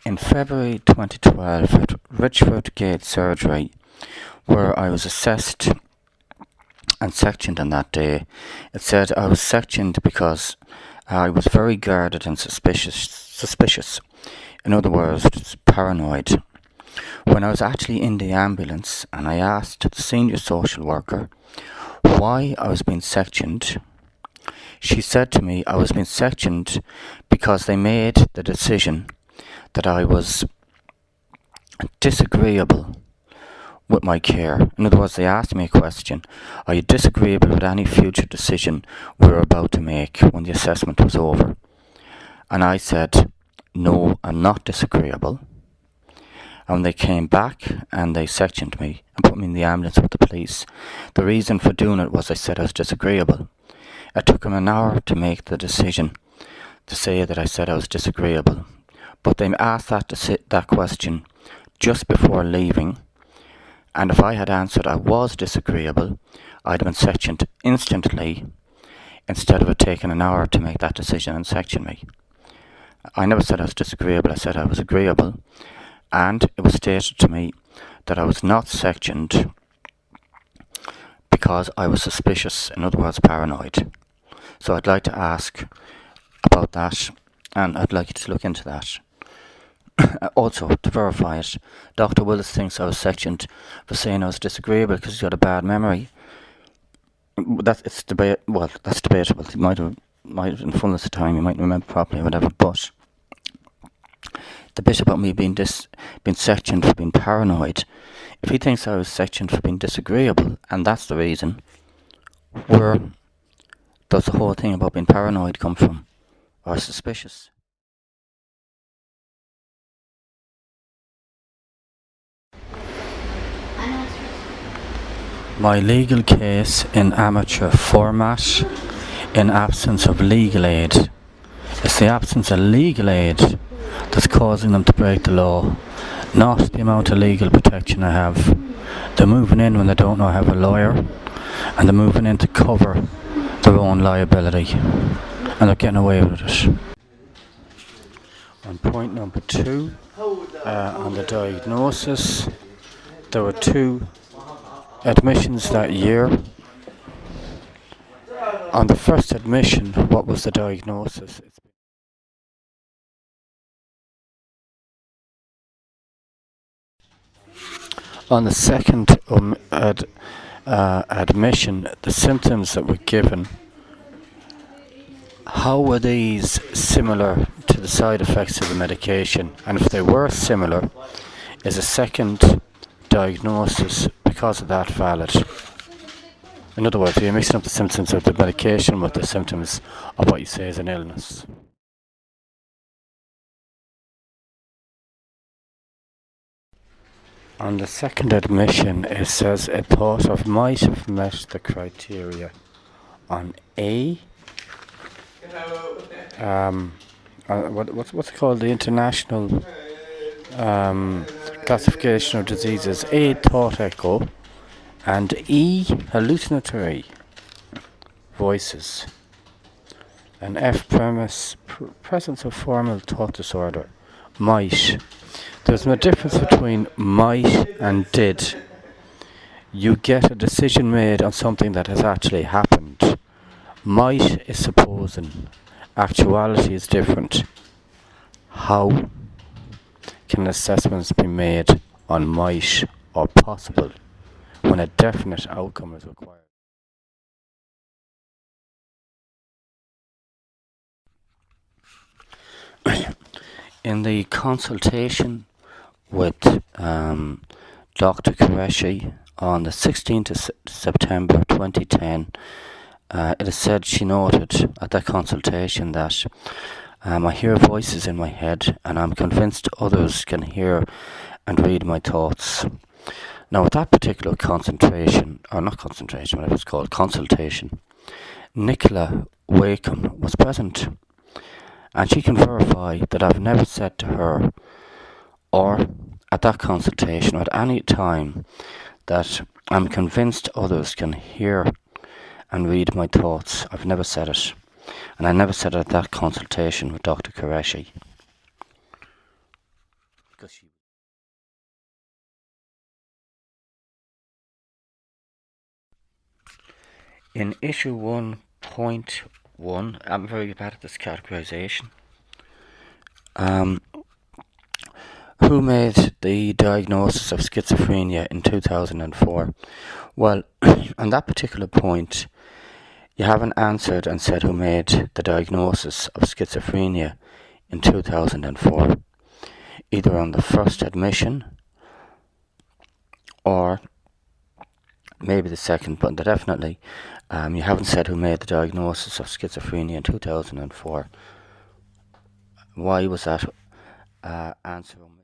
In February 2012 at Richford Gate Surgery, where I was assessed and sectioned on that day, it said I was sectioned because I was very guarded and suspicious. In other words, paranoid. When I was actually in the ambulance and I asked the senior social worker why I was being sectioned, she said to me I was being sectioned because they made the decision that I was disagreeable with my care. In other words, they asked me a question: are you disagreeable with any future decision we were about to make when the assessment was over? And I said, no, I'm not disagreeable. And they came back and they sectioned me and put me in the ambulance with the police. The reason for doing it was I said I was disagreeable. It took them an hour to make the decision to say that I said I was disagreeable. But they asked that question just before leaving, and if I had answered I was disagreeable, I'd have been sectioned instantly instead of it taking an hour to make that decision and section me. I never said I was disagreeable, I said I was agreeable, and it was stated to me that I was not sectioned because I was suspicious, in other words, paranoid. So I'd like to ask about that, and I'd like you to look into that. Also, to verify it, Dr. Willis thinks I was sectioned for saying I was disagreeable because he's got a bad memory. That's debatable. He might have in fullness of time, he might remember properly or whatever, but the bit about me being sectioned for being paranoid, if he thinks I was sectioned for being disagreeable, and that's the reason, where does the whole thing about being paranoid come from, or suspicious? My legal case in amateur format, in absence of legal aid. It's the absence of legal aid that's causing them to break the law, not the amount of legal protection I have. They're moving in when they don't know I have a lawyer, and they're moving in to cover their own liability, and they're getting away with it. On point number 2, on the diagnosis, there were 2 admissions that year. On the first admission, what was the diagnosis? On the second admission, the symptoms that were given, how were these similar to the side effects of the medication? And if they were similar, is a second diagnosis because of that valid? In other words, you're mixing up the symptoms of the medication with the symptoms of what you say is an illness. On the second admission, it says it thought of might have met the criteria on A. What's it called? The International Classification of Diseases. A, thought echo, and E, hallucinatory voices, and F, presence of formal thought disorder. Might. There's no difference between might and did. You get a decision made on something that has actually happened. Might is supposing. Actuality is different. How can assessments be made on might or possible when a definite outcome is required? In the consultation with Dr. Qureshi on the 16th of September 2010, it is said she noted at that consultation that I hear voices in my head and I'm convinced others can hear and read my thoughts. Now at that particular consultation, Nicolawakeham was present, and she can verify that I've never said to her or at that consultation or at any time that I'm convinced others can hear and read my thoughts. I've never said it, and I never said it at that consultation with Dr. Qureshi. because she. In issue 1.1, I'm very bad at this categorization. Who made the diagnosis of schizophrenia in 2004? Well, on that particular point, you haven't answered and said who made the diagnosis of schizophrenia in 2004, either on the first admission or maybe the second, but definitely you haven't said who made the diagnosis of schizophrenia in 2004. Why was that answer omitted?